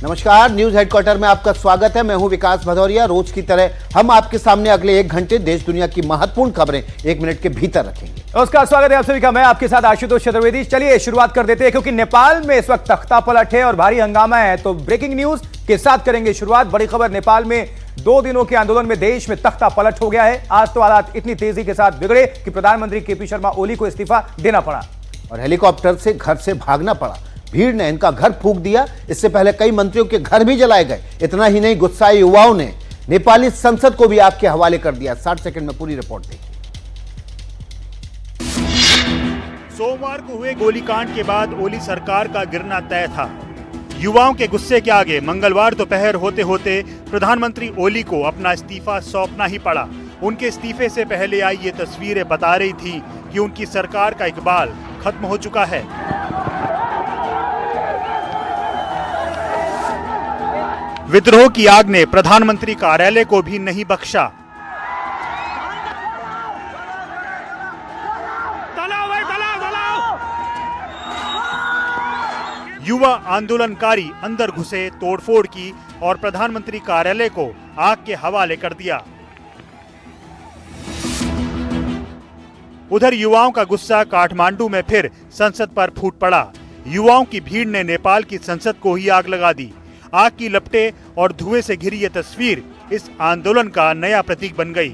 नमस्कार, news headquarter में आपका स्वागत है। मैं हूं विकास भदौरिया। रोज की तरह हम आपके सामने अगले 1 घंटे देश दुनिया की महत्वपूर्ण खबरें 1 मिनट के भीतर रखेंगे। उसका स्वागत है आप सभी का। मैं आपके साथ आशुतोष चतुर्वेदी। चलिए शुरुआत कर देते हैं, क्योंकि नेपाल में इस वक्त तख्ता पलट है और भारी हंगामा है। तो ब्रेकिंग न्यूज के साथ करेंगे शुरुआत। बड़ी खबर, नेपाल में 2 दिनों के आंदोलन में देश में तख्ता पलट हो गया है। आज तो हालात इतनी तेजी के साथ बिगड़े कि प्रधानमंत्री केपी शर्मा ओली को इस्तीफा देना पड़ा और हेलीकॉप्टर से घर से भागना पड़ा। भीड़ ने इनका घर फूंक दिया। इससे पहले कई मंत्रियों के घर भी जलाए गए। इतना ही नहीं, गुस्साए युवाओं ने नेपाली संसद को भी आग के हवाले कर दिया। 60 सेकंड में पूरी रिपोर्ट देखिए। सोमवार को हुए गोलीकांड के बाद ओली सरकार का गिरना तय था। युवाओं के गुस्से के आगे मंगलवार दोपहर होते होते प्रधानमंत्री ओली को अपना इस्तीफा सौंपना ही पड़ा। उनके इस्तीफे से पहले आई ये तस्वीरें बता रही थी कि उनकी सरकार का इकबाल खत्म हो चुका है। विद्रोह की आग ने प्रधानमंत्री कार्यालय को भी नहीं बख्शा। युवा आंदोलनकारी अंदर घुसे, तोड़फोड़ की और प्रधानमंत्री कार्यालय को आग के हवाले कर दिया। उधर युवाओं का गुस्सा काठमांडू में फिर संसद पर फूट पड़ा। युवाओं की भीड़ ने नेपाल की संसद को ही आग लगा दी। आग की लपटें और धुएं से घिरी ये तस्वीर इस आंदोलन का नया प्रतीक बन गई।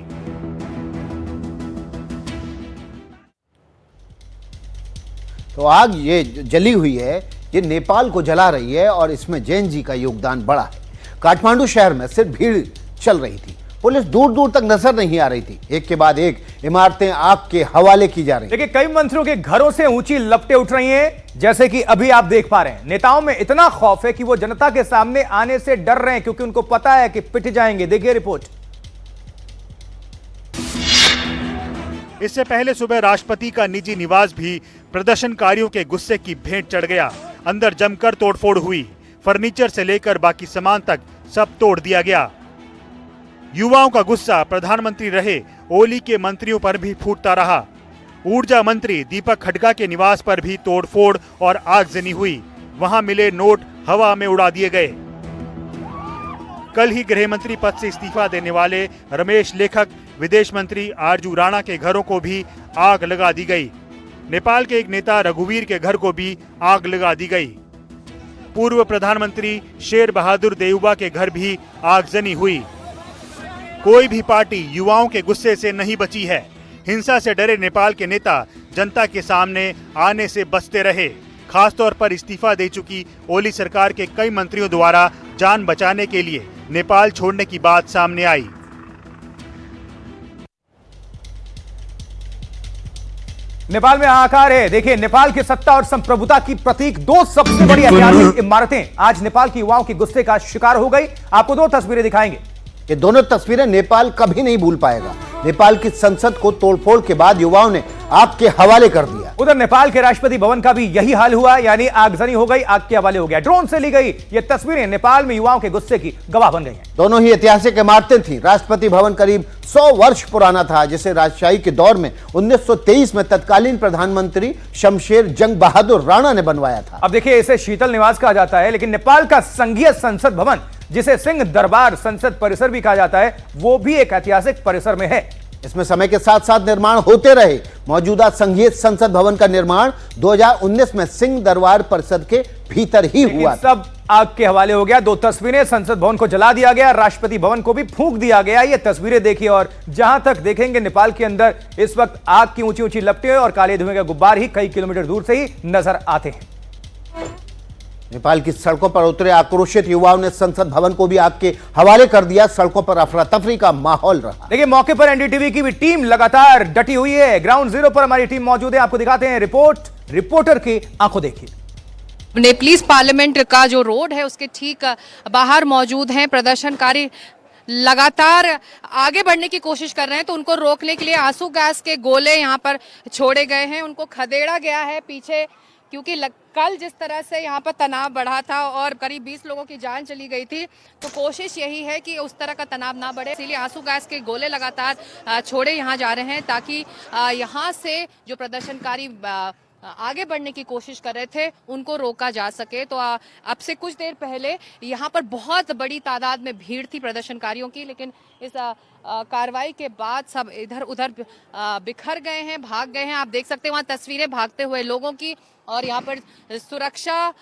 तो आग ये जली हुई है, ये नेपाल को जला रही है और इसमें जैन जी का योगदान बड़ा है। काठमांडू शहर में सिर्फ भीड़ चल रही थी। पुलिस दूर दूर तक नजर नहीं आ रही थी। एक के बाद एक इमारतें आग के हवाले की जा रही। देखिए, कई मंत्रियों के घरों से ऊंची लपटें उठ रही हैं, जैसे कि अभी आप देख पा रहे हैं। नेताओं में इतना खौफ है कि वो जनता के सामने आने से डर रहे हैं, क्योंकि उनको पता है कि पिट जाएंगे। देखिए रिपोर्ट। इससे पहले सुबह राष्ट्रपति का निजी निवास भी प्रदर्शनकारियों के गुस्से की भेंट चढ़ गया। अंदर जमकर तोड़फोड़ हुई। फर्नीचर से लेकर बाकी सामान तक सब तोड़ दिया गया। युवाओं का गुस्सा प्रधानमंत्री रहे ओली के मंत्रियों पर भी फूटता रहा। ऊर्जा मंत्री दीपक खडका के निवास पर भी तोड़फोड़ और आगजनी हुई। वहां मिले नोट हवा में उड़ा दिए गए। कल ही गृह मंत्री पद से इस्तीफा देने वाले रमेश लेखक, विदेश मंत्री आरजू राणा के घरों को भी आग लगा दी गई। नेपाल के एक नेता रघुवीर के घर को भी आग लगा दी गई। पूर्व प्रधानमंत्री शेर बहादुर देउबा के घर भी आगजनी हुई। कोई भी पार्टी युवाओं के गुस्से से नहीं बची है। हिंसा से डरे नेपाल के नेता जनता के सामने आने से बचते रहे। खासतौर पर इस्तीफा दे चुकी ओली सरकार के कई मंत्रियों द्वारा जान बचाने के लिए नेपाल छोड़ने की बात सामने आई। नेपाल में हाहाकार है। देखिए, नेपाल की सत्ता और संप्रभुता की प्रतीक 2 सबसे बड़ी ऐतिहासिक इमारतें आज नेपाल के युवाओं के गुस्से का शिकार हो गई। आपको 2 तस्वीरें दिखाएंगे। ये दोनों तस्वीरें नेपाल कभी नहीं भूल पाएगा। नेपाल की संसद को तोड़फोड़ के बाद युवाओं ने आग के हवाले कर दिया। उधर नेपाल के राष्ट्रपति भवन का भी यही हाल हुआ, यानी आगजनी हो गई, आग के हवाले हो गया। ड्रोन से ली गई ये तस्वीरें नेपाल में युवाओं के गुस्से की गवाह बन गई हैं। दोनों ही ऐतिहासिक इमारतें थीं। राष्ट्रपति भवन करीब 100 वर्ष पुराना था, जिसे राजशाही के दौर में 1923 में तत्कालीन प्रधानमंत्री शमशेर जंग बहादुर राणा ने बनवाया था। अब देखिए, इसे शीतल निवास कहा जाता है, लेकिन नेपाल का संघीय संसद भवन, जिसे सिंह दरबार संसद परिसर भी कहा जाता है, वो भी एक ऐतिहासिक परिसर में है। इसमें समय के साथ साथ निर्माण होते रहे। मौजूदा संघीय संसद भवन का निर्माण 2019 में सिंह दरबार परिषद के भीतर ही हुआ। सब आग के हवाले हो गया। 2 तस्वीरें, संसद भवन को जला दिया गया, राष्ट्रपति भवन को भी फूंक दिया गया। ये तस्वीरें देखिए, और जहां तक देखेंगे नेपाल के अंदर इस वक्त आग की ऊंची ऊंची लपटें और काले धुएं के गुब्बार ही कई किलोमीटर दूर से ही नजर आते हैं। नेपाल की सड़कों पर उतरे आक्रोशित युवाओं ने संसद भवन को भी आग के हवाले कर दिया। सड़कों पर अफरा तफरी का माहौल रहा। देखिए, मौके पर एनडीटीवी की भी टीम लगातार डटी हुई है। ग्राउंड जीरो पर हमारी टीम मौजूद है, आपको दिखाते हैं रिपोर्ट। रिपोर्टर की आंखों देखिए। नेपलीज पार्लियामेंट का जो रोड है उसके ठीक बाहर मौजूद हैं प्रदर्शनकारी। लगातार आगे बढ़ने की कोशिश कर रहे हैं, तो उनको रोकने के लिए आंसू गैस के गोले यहाँ पर छोड़े गए हैं, उनको खदेड़ा गया है पीछे, क्योंकि कल जिस तरह से यहाँ पर तनाव बढ़ा था और करीब 20 लोगों की जान चली गई थी, तो कोशिश यही है कि उस तरह का तनाव ना बढ़े। इसीलिए आंसू गैस के गोले लगातार छोड़े यहाँ जा रहे हैं, ताकि यहाँ से जो प्रदर्शनकारी आगे बढ़ने की कोशिश कर रहे थे उनको रोका जा सके। तो अब से कुछ देर पहले यहाँ पर बहुत बड़ी तादाद में भीड़ थी प्रदर्शनकारियों की, लेकिन इस कार्रवाई के बाद सब इधर उधर बिखर गए हैं, भाग गए हैं। आप देख सकते हैं वहाँ तस्वीरें भागते हुए लोगों की, और यहाँ पर सुरक्षा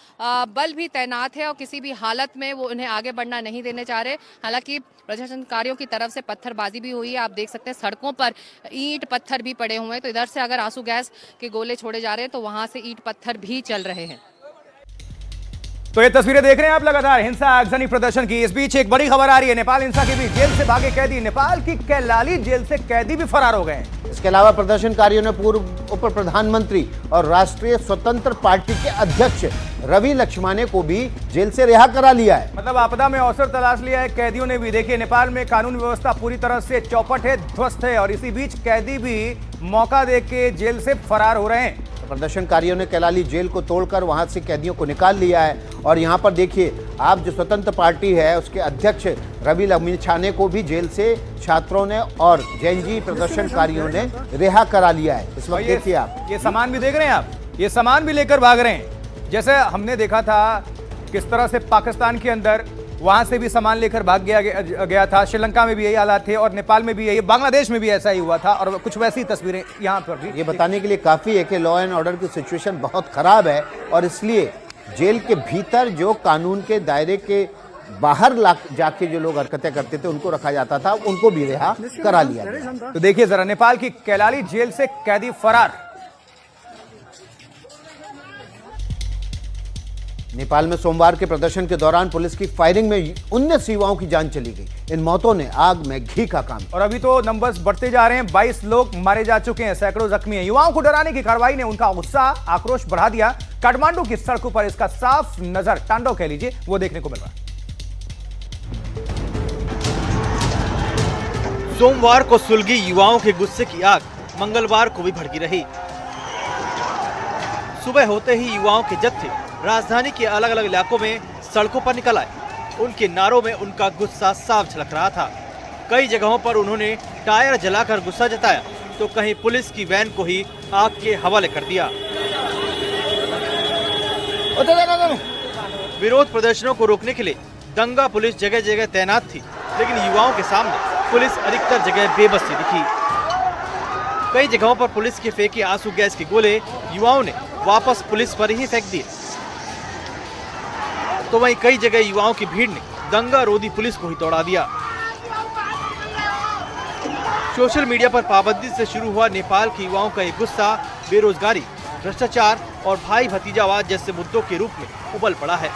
बल भी तैनात है और किसी भी हालत में वो उन्हें आगे बढ़ना नहीं देने चाह रहे। हालांकि प्रदर्शनकारियों की तरफ से पत्थरबाजी भी हुई है। आप देख सकते हैं सड़कों पर ईंट पत्थर भी पड़े हुए हैं। तो इधर से अगर आंसू गैस के गोले छोड़े जा रहे हैं तो वहां से ईंट पत्थर भी चल रहे हैं। तो ये तस्वीरें देख रहे हैं आप लगातार हिंसा आगजनी प्रदर्शन की। इस बीच एक बड़ी खबर आ रही है नेपाल हिंसा के बीच जेल से भागे कैदी, नेपाल की कैलाली जेल से कैदी भी फरार हो गए हैं। इसके अलावा प्रदर्शनकारियों ने पूर्व उप प्रधानमंत्री और राष्ट्रीय स्वतंत्र पार्टी के अध्यक्ष रवि लक्ष्मणे को भी जेल से रिहा करा लिया है। मतलब आपदा में अवसर तलाश लिया है कैदियों ने भी। देखिए नेपाल में कानून व्यवस्था पूरी तरह से चौपट है, ध्वस्त है, और इसी बीच कैदी भी मौका देके जेल से फरार हो रहे हैं। प्रदर्शनकारियों ने कैलाली जेल को तोड़कर वहां से कैदियों को निकाल लिया है। और यहां पर देखिए आप, जो स्वतंत्र पार्टी है उसके अध्यक्ष रवि लक्ष्मणे को भी जेल से छात्रों ने और जैनजी प्रदर्शनकारियों ने रिहा करा लिया है। इस वक्त देखिए आप, ये सामान भी देख रहे हैं आप, ये सामान भी लेकर भाग रहे हैं। जैसे हमने देखा था किस तरह से पाकिस्तान के अंदर वहां से भी सामान लेकर भाग गया था, श्रीलंका में भी यही हालात थे और नेपाल में भी यही, बांग्लादेश में भी ऐसा ही हुआ था, और कुछ वैसी तस्वीरें यहाँ पर भी। ये बताने के लिए काफी है कि लॉ एंड ऑर्डर की सिचुएशन बहुत खराब है, और इसलिए जेल के भीतर जो कानून के दायरे के बाहर जाके जो लोग हरकतें करते थे उनको रखा जाता था, उनको भी रिहा करा लिया गया। तो देखिए जरा, नेपाल की कैलाली जेल से कैदी फरार। नेपाल में सोमवार के प्रदर्शन के दौरान पुलिस की फायरिंग में 19 युवाओं की जान चली गई। इन मौतों ने आग में घी का काम किया। और अभी तो नंबर्स बढ़ते जा रहे हैं, 22 लोग मारे जा चुके हैं, सैकड़ों जख्मी हैं। युवाओं को डराने की कार्रवाई ने उनका गुस्सा, आक्रोश बढ़ा दिया। काठमांडू की सड़कों पर इसका साफ नजर तांडव कह लीजिए वो देखने को मिल रहा है। सोमवार को सुलगी युवाओं के गुस्से की आग मंगलवार को भी भड़की रही। सुबह होते ही युवाओं के जत्थे राजधानी के अलग अलग इलाकों में सड़कों पर निकल आए। उनके नारों में उनका गुस्सा साफ झलक रहा था। कई जगहों पर उन्होंने टायर जलाकर गुस्सा जताया, तो कहीं पुलिस की वैन को ही आग के हवाले कर दिया। विरोध प्रदर्शनों को रोकने के लिए दंगा पुलिस जगह जगह तैनात थी, लेकिन युवाओं के सामने पुलिस अधिकतर जगह बेबस सी दिखी। कई जगहों पर पुलिस के फेंके आंसू गैस के गोले युवाओं ने वापस पुलिस पर ही फेंक दिए, तो वहीं कई जगह युवाओं की भीड़ ने दंगा रोधी पुलिस को ही दौड़ा दिया। सोशल मीडिया पर पाबंदी से शुरू हुआ नेपाल के युवाओं का ये गुस्सा बेरोजगारी, भ्रष्टाचार और भाई भतीजावाद जैसे मुद्दों के रूप में उबल पड़ा है।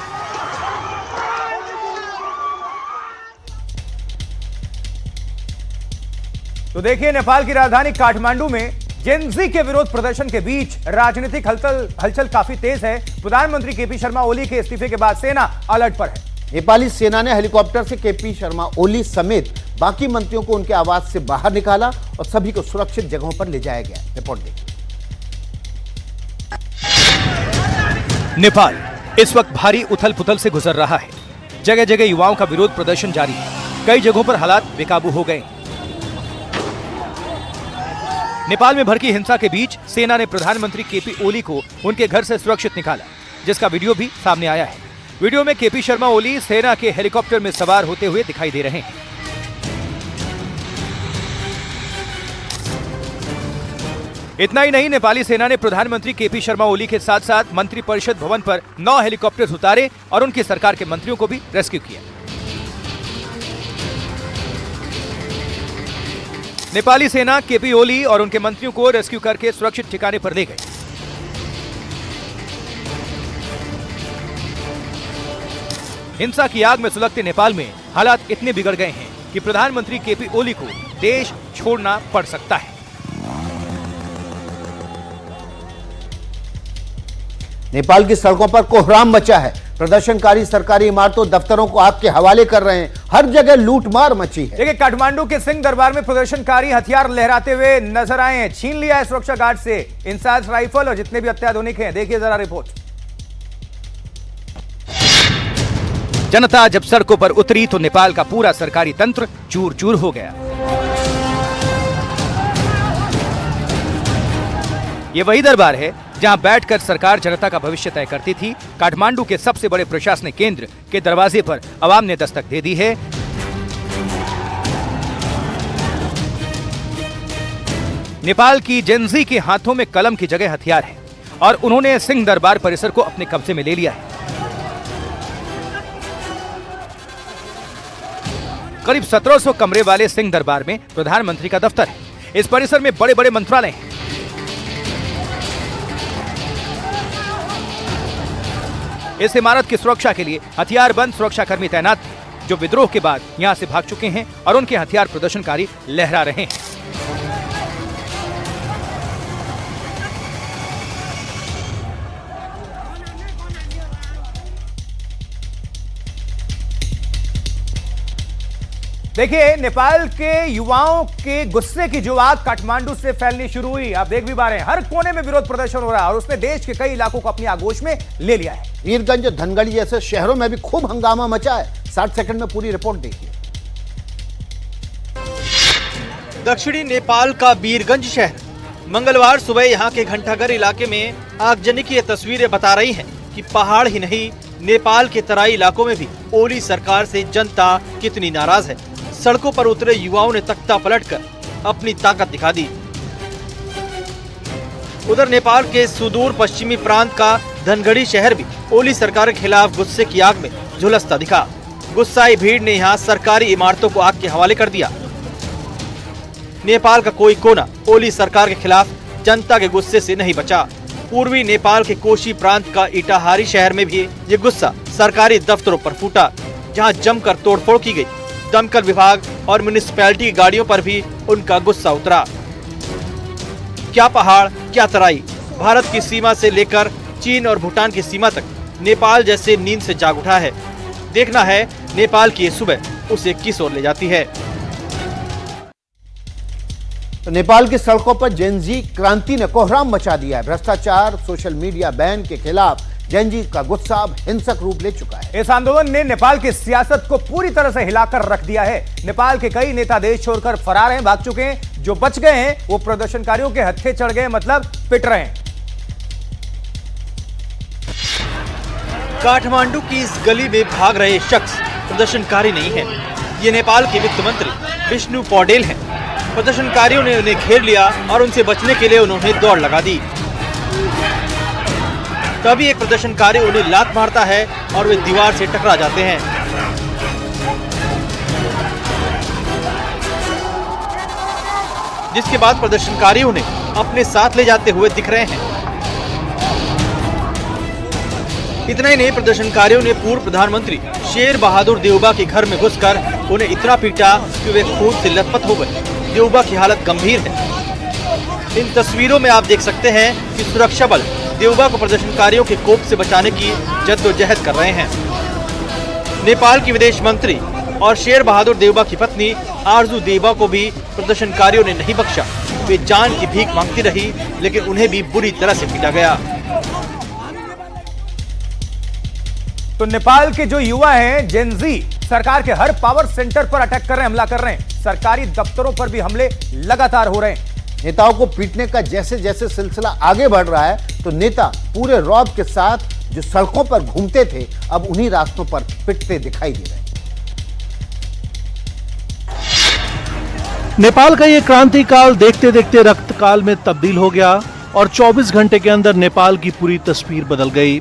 तो देखिए नेपाल की राजधानी काठमांडू में जेनजी के विरोध प्रदर्शन के बीच राजनीतिक हलचल काफी तेज है। प्रधानमंत्री केपी शर्मा ओली के इस्तीफे के बाद सेना अलर्ट पर है। नेपाली सेना ने हेलीकॉप्टर से केपी शर्मा ओली समेत बाकी मंत्रियों को उनके आवास से बाहर निकाला और सभी को सुरक्षित जगहों पर ले जाया गया। रिपोर्ट देखिए। नेपाल इस वक्त भारी उथल पुथल से गुजर रहा है। जगह जगह युवाओं का विरोध प्रदर्शन जारी है। कई जगहों पर हालात बेकाबू हो गए। नेपाल में भड़की हिंसा के बीच सेना ने प्रधानमंत्री केपी ओली को उनके घर से सुरक्षित निकाला, जिसका वीडियो भी सामने आया है। वीडियो में केपी शर्मा ओली सेना के हेलीकॉप्टर में सवार होते हुए दिखाई दे रहे हैं। इतना ही नहीं, नेपाली सेना ने प्रधानमंत्री केपी शर्मा ओली के साथ साथ मंत्रिपरिषद भवन पर 9 हेलीकॉप्टर उतारे और उनकी सरकार के मंत्रियों को भी रेस्क्यू किया। नेपाली सेना केपी ओली और उनके मंत्रियों को रेस्क्यू करके सुरक्षित ठिकाने पर ले गई। हिंसा की आग में सुलगते नेपाल में हालात इतने बिगड़ गए हैं कि प्रधानमंत्री केपी ओली को देश छोड़ना पड़ सकता है। नेपाल की सड़कों पर कोहराम मचा है। प्रदर्शनकारी सरकारी इमारतों, दफ्तरों को आग के हवाले कर रहे हैं। हर जगह लूटमार मची है। देखिए काठमांडू के सिंह दरबार में प्रदर्शनकारी हथियार लहराते हुए नजर आए हैं। छीन लिया है सुरक्षा गार्ड से इंसास राइफल और जितने भी अत्याधुनिक हैं। देखिए जरा रिपोर्ट। जनता जब सड़कों पर उतरी तो नेपाल का पूरा सरकारी तंत्र चूर चूर हो गया। ये वही दरबार है जहां बैठकर सरकार जनता का भविष्य तय करती थी, काठमांडू के सबसे बड़े प्रशासनिक केंद्र के दरवाजे पर अवाम ने दस्तक दे दी है। नेपाल की जेनजी के हाथों में कलम की जगह हथियार है और उन्होंने सिंह दरबार परिसर को अपने कब्जे में ले लिया है। करीब 1700 कमरे वाले सिंह दरबार में प्रधानमंत्री का दफ्तर है। इस परिसर में बड़े बड़े मंत्रालय हैं। इस इमारत की सुरक्षा के लिए हथियारबंद सुरक्षाकर्मी तैनात थे, जो विद्रोह के बाद यहां से भाग चुके हैं और उनके हथियार प्रदर्शनकारी लहरा रहे हैं। देखिए, नेपाल के युवाओं के गुस्से की जो आग काठमांडू से फैलनी शुरू हुई, आप देख भी पा रहे हैं, हर कोने में विरोध प्रदर्शन हो रहा है और उसने देश के कई इलाकों को अपनी आगोश में ले लिया है। वीरगंज, धनगढ़ी जैसे शहरों में भी खूब हंगामा मचा है। 60 सेकंड में पूरी रिपोर्ट देखिए। दक्षिणी नेपाल का वीरगंज शहर, मंगलवार सुबह यहाँ के घंटाघर इलाके में आगजनी की ये तस्वीरें बता रही हैं कि पहाड़ ही नहीं, नेपाल के तराई इलाकों में भी ओली सरकार से जनता कितनी नाराज है। सड़कों पर उतरे युवाओं ने तख्ता पलटकर अपनी ताकत दिखा दी। उधर नेपाल के सुदूर पश्चिमी प्रांत का धनगढ़ी शहर भी ओली सरकार के खिलाफ गुस्से की आग में झुलसता दिखा। गुस्साई भीड़ ने यहाँ सरकारी इमारतों को आग के हवाले कर दिया। नेपाल का कोई कोना ओली सरकार के खिलाफ जनता के गुस्से से नहीं बचा। पूर्वी नेपाल के कोशी प्रांत का इटाहारी शहर में भी ये गुस्सा सरकारी दफ्तरों पर फूटा, जहां जमकर तोड़फोड़ की गई। दमकल विभाग और म्युनिसिपैलिटी की गाड़ियों पर भी उनका गुस्सा उतरा। क्या पहाड़, क्या तराई, भारत की सीमा से लेकर चीन और भूटान की सीमा तक नेपाल जैसे नींद से जाग उठा है। देखना है नेपाल की ये सुबह उसे किस ओर ले जाती है। तो नेपाल की सड़कों पर जेनजी क्रांति ने कोहराम मचा दिया है। भ्रष्टाचार, सोशल मीडिया बैन के खिलाफ जेनजी का गुस्सा अब हिंसक रूप ले चुका है। इस आंदोलन ने नेपाल की सियासत को पूरी तरह से हिलाकर रख दिया है। नेपाल के कई नेता देश छोड़कर फरार हैं, भाग चुके हैं। जो बच गए हैं वो प्रदर्शनकारियों के हत्थे चढ़ गए, मतलब पिट रहे हैं। काठमांडू की इस गली में भाग रहे शख्स प्रदर्शनकारी नहीं है, ये नेपाल के वित्त मंत्री विष्णु पौडेल हैं। प्रदर्शनकारियों ने उन्हें घेर लिया और उनसे बचने के लिए उन्होंने दौड़ लगा दी। तभी एक प्रदर्शनकारी उन्हें लात मारता है और वे दीवार से टकरा जाते हैं। जिसके बाद प्रदर्शनकारी उन्हें अपने साथ ले जाते हुए दिख रहे हैं। इतना ही नहीं, प्रदर्शनकारियों ने पूर्व प्रधानमंत्री शेर बहादुर देउबा के घर में घुसकर उन्हें इतना पीटा कि वे खून से लथपथ हो गए। देउबा की हालत गंभीर है। इन तस्वीरों में आप देख सकते हैं कि सुरक्षा बल देउबा को प्रदर्शनकारियों के कोप से बचाने की जद्दोजहद कर रहे हैं। नेपाल की विदेश मंत्री और शेर बहादुर देउबा की पत्नी आरजू देउबा को भी प्रदर्शनकारियों ने नहीं बख्शा। वे जान की भीख मांगती रही, लेकिन उन्हें भी बुरी तरह से पीटा गया। तो नेपाल के जो युवा हैं, जेनजी, सरकार के हर पावर सेंटर पर अटैक कर रहे हैं, हमला कर रहे हैं। सरकारी दफ्तरों पर भी हमले लगातार हो रहे हैं। नेताओं को पीटने का जैसे जैसे सिलसिला आगे बढ़ रहा है, तो नेता पूरे रौब के साथ जो सड़कों पर घूमते थे, अब उन्हीं रास्तों पर पिटते दिखाई दे रहे हैं। नेपाल का ये क्रांति काल देखते देखते रक्त काल में तब्दील हो गया और 24 घंटे के अंदर नेपाल की पूरी तस्वीर बदल गई।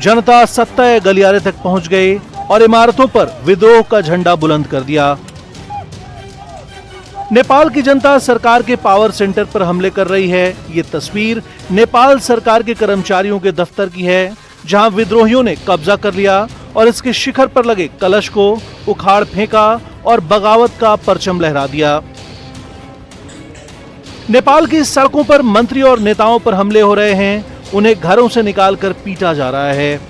जनता सत्ता गलियारे तक पहुंच गई और इमारतों पर विद्रोह का झंडा बुलंद कर दिया। नेपाल की जनता सरकार के पावर सेंटर पर हमले कर रही है। ये तस्वीर नेपाल सरकार के कर्मचारियों के दफ्तर की है, जहां विद्रोहियों ने कब्जा कर लिया और इसके शिखर पर लगे कलश को उखाड़ फेंका और बगावत का परचम लहरा दिया। नेपाल की सड़कों पर मंत्री और नेताओं पर हमले हो रहे हैं, उन्हें घरों से निकालकर पीटा जा रहा है।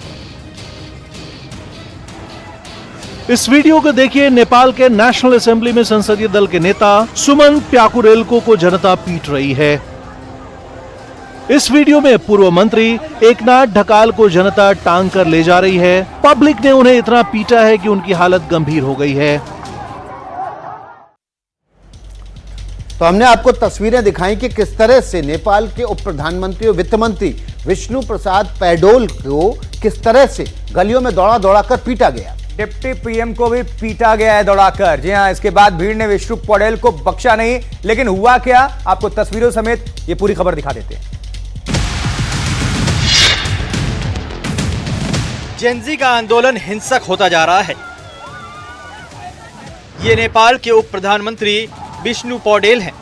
इस वीडियो को देखिए। नेपाल के नेशनल असेंबली में संसदीय दल के नेता सुमन प्याकुरेल्को को जनता पीट रही है। इस वीडियो में पूर्व मंत्री एकनाथ ढकाल को जनता टांग कर ले जा रही है। पब्लिक ने उन्हें इतना पीटा है कि उनकी हालत गंभीर हो गई है। तो हमने आपको तस्वीरें दिखाई कि किस तरह से नेपाल के उप प्रधानमंत्री और वित्त मंत्री विष्णु प्रसाद पैडोल को किस तरह से गलियों में दौड़ा दौड़ा कर पीटा गया। डिप्टी पीएम को भी पीटा गया है दौड़ाकर। जी हां, इसके बाद भीड़ ने विष्णु पौडेल को बख्शा नहीं। लेकिन हुआ क्या, आपको तस्वीरों समेत ये पूरी खबर दिखा देते हैं। जेनजी का आंदोलन हिंसक होता जा रहा है। ये नेपाल के उप प्रधानमंत्री विष्णु पौडेल हैं।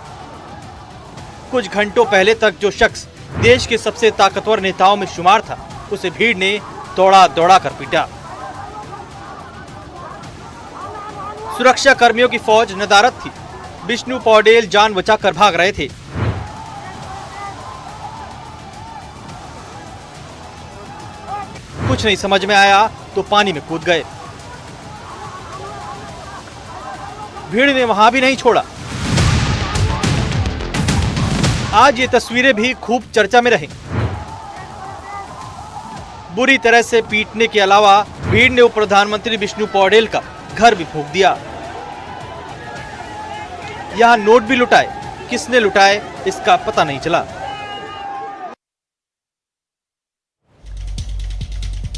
कुछ घंटों पहले तक जो शख्स देश के सबसे ताकतवर नेताओं में शुमार था, उसे भीड़ ने दौड़ा दौड़ा कर पीटा। सुरक्षा कर्मियों की फौज नदारद थी। विष्णु पौडेल जान बचाकर भाग रहे थे। कुछ नहीं समझ में आया तो पानी में कूद गए। भीड़ ने वहां भी नहीं छोड़ा। आज ये तस्वीरें भी खूब चर्चा में रही। बुरी तरह से पीटने के अलावा भीड़ ने उप प्रधानमंत्री विष्णु पौडेल का घर भी फूंक दिया। यहां नोट भी लुटाए। किसने लुटाए इसका पता नहीं चला।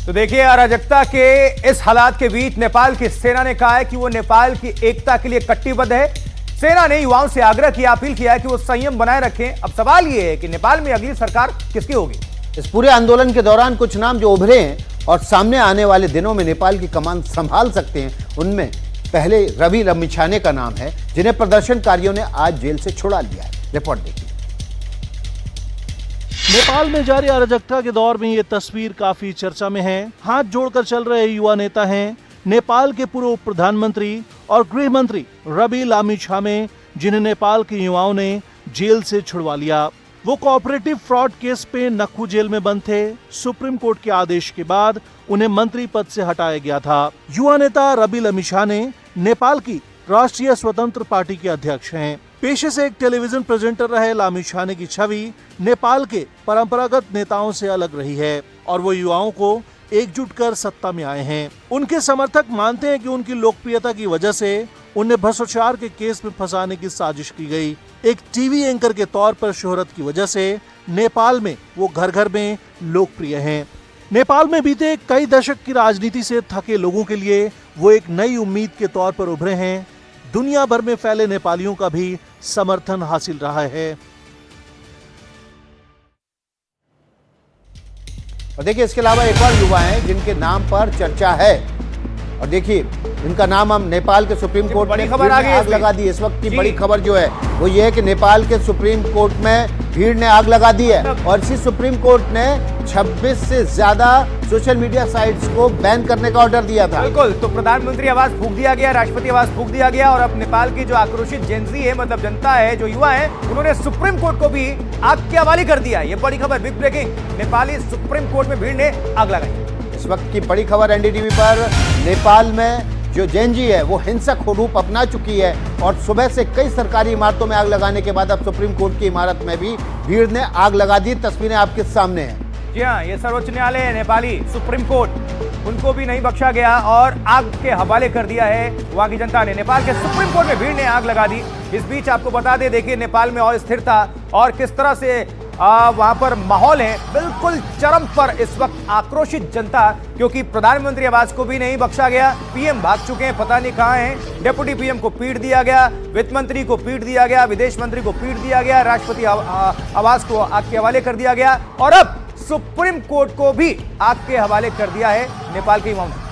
तो देखिए, अराजकता के इस हालात के बीच नेपाल की सेना ने कहा है कि वो नेपाल की एकता के लिए कटिबद्ध है। सेना ने युवाओं से आग्रह किया, अपील किया है कि वो संयम बनाए रखें। अब सवाल ये है कि नेपाल में अगली सरकार किसकी होगी। इस पूरे आंदोलन के दौरान कुछ नाम जो उभरे हैं और सामने आने वाले दिनों में नेपाल की कमान संभाल सकते हैं, उनमें पहले रवि लामिछाने का नाम है, जिन्हें प्रदर्शनकारियों ने आज जेल से छुड़ा लिया है। रिपोर्ट देखिए। नेपाल में जारी अराजकता के दौर में ये तस्वीर काफी चर्चा में है। हाथ जोड़कर चल रहे युवा नेता हैं नेपाल के पूर्व प्रधानमंत्री और गृह मंत्री रवि लामिछाने, जिन्हें नेपाल के युवाओं ने जेल से छुड़वा लिया। वो कोऑपरेटिव फ्रॉड केस पे नक्खू जेल में बंद थे। सुप्रीम कोर्ट के आदेश के बाद उन्हें मंत्री पद से हटाया गया था। युवा नेता रवि लामिछाने नेपाल की राष्ट्रीय स्वतंत्र पार्टी के अध्यक्ष हैं। पेशे से एक टेलीविजन प्रेजेंटर रहे लामिछाने की छवि नेपाल के परंपरागत नेताओं से अलग रही है और वो युवाओं को एकजुट कर सत्ता में आए हैं। उनके समर्थक मानते हैं कि उनकी लोकप्रियता की वजह से उन्हें भ्रष्टाचार के केस में फंसाने की साजिश की गई। एक टीवी एंकर के तौर पर शोहरत की वजह से नेपाल में वो घर घर में लोकप्रिय हैं। नेपाल में बीते कई दशक की राजनीति से थके लोगों के लिए वो एक नई उम्मीद के तौर पर उभरे हैं। दुनिया भर में फैले नेपालियों का भी समर्थन हासिल रहा है। और देखिए, इसके अलावा एक और युवा हैं जिनके नाम पर चर्चा है। और देखिए, इनका नाम हम नेपाल के सुप्रीम कोर्ट में आग लगा दी। इस वक्त की बड़ी खबर जो है वो ये है कि नेपाल के सुप्रीम कोर्ट में भीड़ ने आग लगा दी है और इसी सुप्रीम कोर्ट ने 26 से ज्यादा सोशल मीडिया साइट्स को बैन करने का ऑर्डर दिया था। बिल्कुल, तो प्रधानमंत्री आवास फूंक दिया गया, राष्ट्रपति आवास फूंक दिया गया और अब नेपाल की जो आक्रोशित जेनजी है, मतलब जनता है, जो युवा है, उन्होंने सुप्रीम कोर्ट को भी आग के हवाले कर दिया। ये बड़ी खबर, big breaking. Nepali supreme court में भीड़ ने आग लगाई। इस वक्त की बड़ी खबर एनडीटीवी पर। नेपाल में जो जेनजी है वो हिंसक रूप अपना चुकी है और सुबह से कई सरकारी इमारतों में आग लगाने के बाद अब सुप्रीम कोर्ट की इमारत में भी भीड़ ने आग लगा दी। तस्वीरें आपके सामने हैं। जी हाँ, ये सर्वोच्च न्यायालय है नेपाली सुप्रीम कोर्ट, उनको भी नहीं बख्शा गया और आग के हवाले कर दिया है वहां की जनता ने। नेपाल के सुप्रीम कोर्ट में भीड़ ने आग लगा दी। इस बीच आपको बता दें, देखिए नेपाल में और स्थिरता और किस तरह से वहां पर माहौल है बिल्कुल चरम पर इस वक्त। आक्रोशित जनता, क्योंकि प्रधानमंत्री आवास को भी नहीं बख्शा गया। पीएम भाग चुके हैं, पता नहीं कहां हैं। डिप्टी पीएम को पीट दिया गया, वित्त मंत्री को पीट दिया गया, विदेश मंत्री को पीट दिया गया, राष्ट्रपति आवास को आग के हवाले कर दिया गया और अब सुप्रीम कोर्ट को भी आग के हवाले कर दिया है नेपाल के युवाओं ने।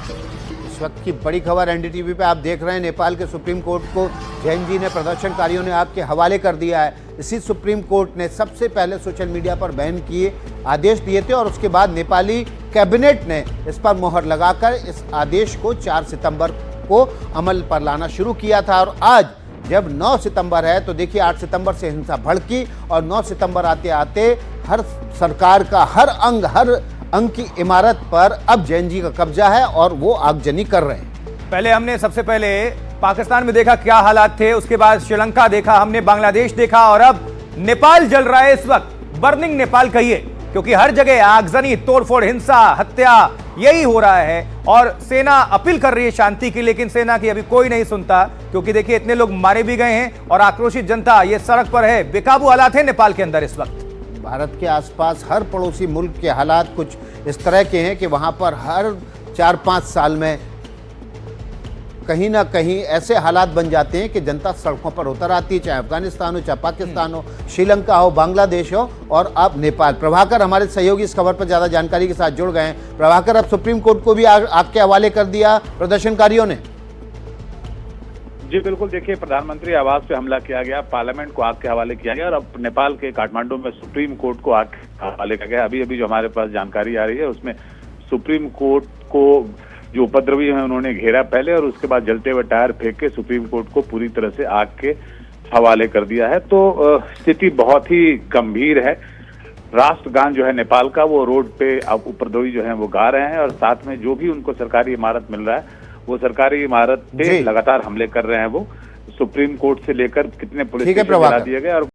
इस वक्त की बड़ी खबर एनडीटीवी पे आप देख रहे हैं। नेपाल के सुप्रीम कोर्ट को जैन जी ने, प्रदर्शनकारियों ने आग के हवाले कर दिया है। इसी सुप्रीम कोर्ट ने सबसे पहले सोशल मीडिया पर बैन किए आदेश दिए थे और उसके बाद नेपाली कैबिनेट ने इस पर मोहर लगाकर इस आदेश को 4 सितंबर को अमल पर लाना शुरू किया था। और आज जब 9 सितंबर है तो देखिए 8 सितंबर से हिंसा भड़की और 9 सितंबर आते आते हर सरकार का हर अंग की इमारत पर अब जैन जी का कब्जा है और वो आगजनी कर रहे हैं। पहले हमने सबसे पहले पाकिस्तान में देखा क्या हालात थे, उसके बाद श्रीलंका देखा, हमने बांग्लादेश देखा और अब नेपाल जल रहा है इस वक्त। बर्निंग नेपाल कहिए, क्योंकि हर जगह आगजनी, तोड़फोड़, हिंसा, हत्या यही हो रहा है और सेना अपील कर रही है शांति की, लेकिन सेना की अभी कोई नहीं सुनता। क्योंकि देखिए इतने लोग मारे भी गए हैं और आक्रोशित जनता ये सड़क पर है। बेकाबू हालात है नेपाल के अंदर इस वक्त। भारत के आसपास हर पड़ोसी मुल्क के हालात कुछ इस तरह के हैं कि वहां पर हर 4-5 साल में कहीं ना कहीं ऐसे हालात बन जाते हैं कि जनता सड़कों पर उतर आती है, चाहे अफगानिस्तान हो, चाहे पाकिस्तान हो, श्रीलंका हो, बांग्लादेश हो और अब नेपाल। प्रभाकर हमारे सहयोगी इस खबर पर ज्यादा जानकारी के साथ जुड़ गए हैं। प्रभाकर, अब सुप्रीम कोर्ट को भी आग के हवाले कर दिया प्रदर्शनकारियों ने। जी बिल्कुल, देखिए प्रधानमंत्री आवास पे हमला किया गया, पार्लियामेंट को आग के हवाले किया गया और अब नेपाल के काठमांडू में सुप्रीम कोर्ट को आग के हवाले किया गया। अभी अभी जो हमारे पास जानकारी आ रही है उसमें सुप्रीम कोर्ट को जो उपद्रवी हैं उन्होंने घेरा पहले और उसके बाद जलते हुए टायर फेंक के सुप्रीम कोर्ट को पूरी तरह से आग के हवाले कर दिया है। तो स्थिति बहुत ही गंभीर है। राष्ट्रगान जो है नेपाल का वो रोड पे अब उपद्रवी जो है वो गा रहे हैं और साथ में जो भी उनको सरकारी इमारत मिल रहा है वो सरकारी इमारत पे लगातार हमले कर रहे हैं। वो सुप्रीम कोर्ट से लेकर कितने पुलिस स्टेशन गिरा दिए गए और